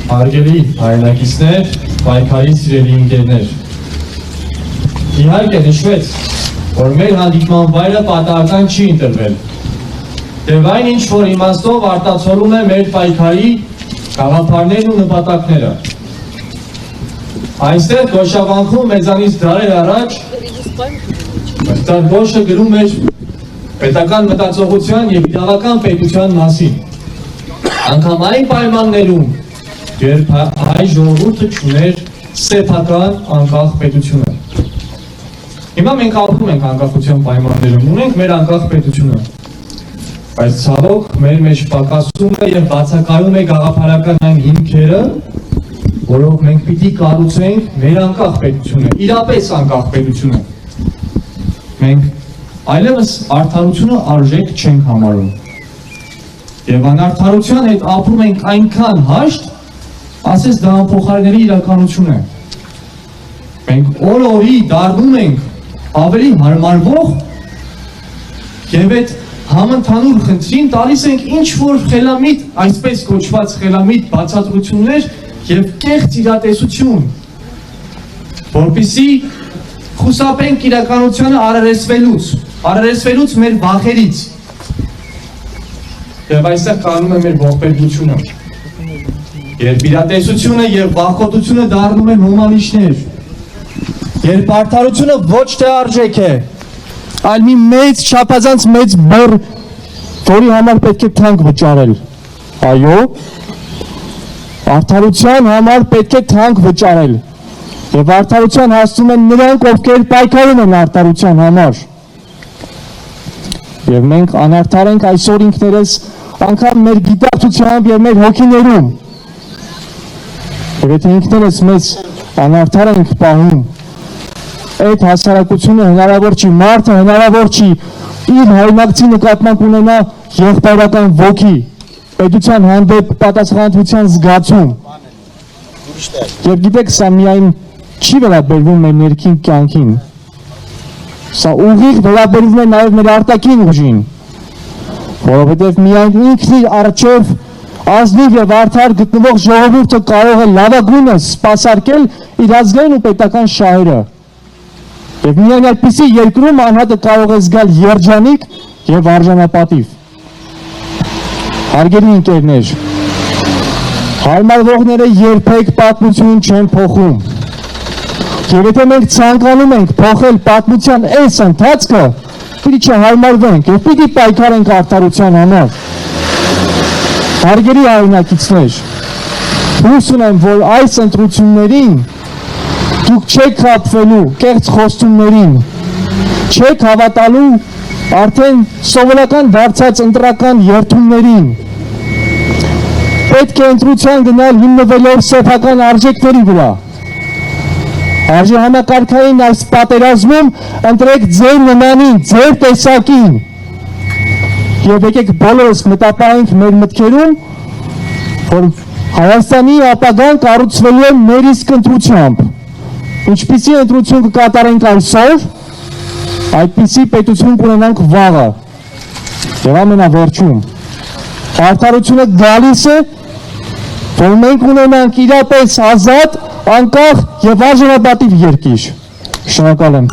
Հարգելի հայրենակիցներ, պայքարի սիրելի ընկերներ։ Իհարկե նշվեց, որ մեր հանդիպման վայրը պատահական չի ընտրվել։ Եվ այն ինչ որ իմաստով արտացոլում է մեր պայքարի գաղափարներն ու նպատակները։ Այստեղ գոշավանքում մեզանից դարեր առաջ Ստարբոշը գրում էր պետական մտածողության և իդեալական պետության մասին։ Անգամ այն պայմաններում, երբ հայ ժողովուրդը չուներ սեփական անկախ պետությունը։ Հիմա մենք ապրում ենք անկախության պայմաններում, ունենք մեր անկախ պետությունը։ Բայց ցավոք մեր մեջ պակասում է և բացակայում է գաղափարական այն հիմքերը, որով մենք պիտի կառուցենք մեր անկախ պետությունը, իրապես անկախ պետությունը։ Մենք այլևս արդարությունը արժեք չենք համարում։ Եվ անարդարության հետ ապրում ենք այնքան հաշտ, ասես դա անփոխարինելի իրականություն է։ Մենք օր-օրի դառնում ենք ավելի հարմարվող և այդ համընդհանուր խնդրին տալիս ենք ինչ-որ խելամիտ, այսպես կոչված խելամիտ բացատրություններ և կեղծ իրատեսություն, որպեսզի խուսափենք իրականությանը արարեցվելուց մեր վախերից։ Եվ այստեղ կանում է մեր ողբերգությունը։ Երբ իրատեսությունը և վախկոտությունը դառնում են հոմանիշներ, երբ արդարությունը ոչ թե արժեք է, այլ մի մեծ չափազանց մեծ բեռ, որի համար պետք է թանկ վճարել։ Այո, արդարության համար պետք է թանկ վճարել։ Եվ արդարության հասնում են նրանք, ովքեր պայքարում են արդարության համար։ Եվ մենք անարդար ենք այսօր ինքներս անգամ մեր գիտակցությամբ և մեր հոգիներում։ Եվ եթե ինքներս մեզ անարդար ենք պահում, այդ հասարակությունը հնարավոր չի, մարդը հնարավոր չի իր հայրենակցի նկատմամբ ունենա եղբայրական ոգի, պետության հանդեպ պատասխանատվության զգացում։ Եվ գիտեք, սա միայն չի վերաբերվում մեր ներքին կյանքին, սա ուղիղ վերաբերվում է նաև մեր արտաքին ուժին, որովհետև միայն ինքն իր առջև ազնիվ և արդար գտնվող ժողովուրդը կարող է լավագույնս սպասարկել իր ազգային ու պետական շահերը։ Եվ միայն այդպիսի երկրում անհատը կարող է զգալ երջանիկ և արժանապատիվ։ Հարգելի ընկերներ, հարմարվողները երբեք պատմություն չեն փոխում։ Եվ եթե մենք ցանկանում ենք փոխել պատմության այս ընթացքը, պիտի չհարմարվենք և պիտի պայքարենք արդարության համար։ Հարգելի հայրենակիցներ, հույս ունեմ, որ այս ընտրություններին դուք չեք խաբվելու կեղծ խոստումներին, չեք հավատալու արդեն սովորական դարձած ընտրական երդումներին։ Պետք է ընտրության գնալ հիմնվելով սեփական արժեքների վրա։ Արժեհամակարգային այս պատերազմում ընտրեք ձեր նմանին, ձեր տեսակին։ Եվ եկեք բոլորս մտապահենք մեր մտքերում, որ Հայաստանի ապագան կառուցվելու է մեր իսկ ընտրությամբ։ Ինչպիսի ընտրություն կկատարենք այսօր, այդպիսի պետություն կունենանք վաղը։ Եվ ամենավերջում, արդարությունը գալիս է, որ մենք ունենանք իրապես ազատ, անկախ և արժանապատիվ երկիր։ Շնորհակալ եմ։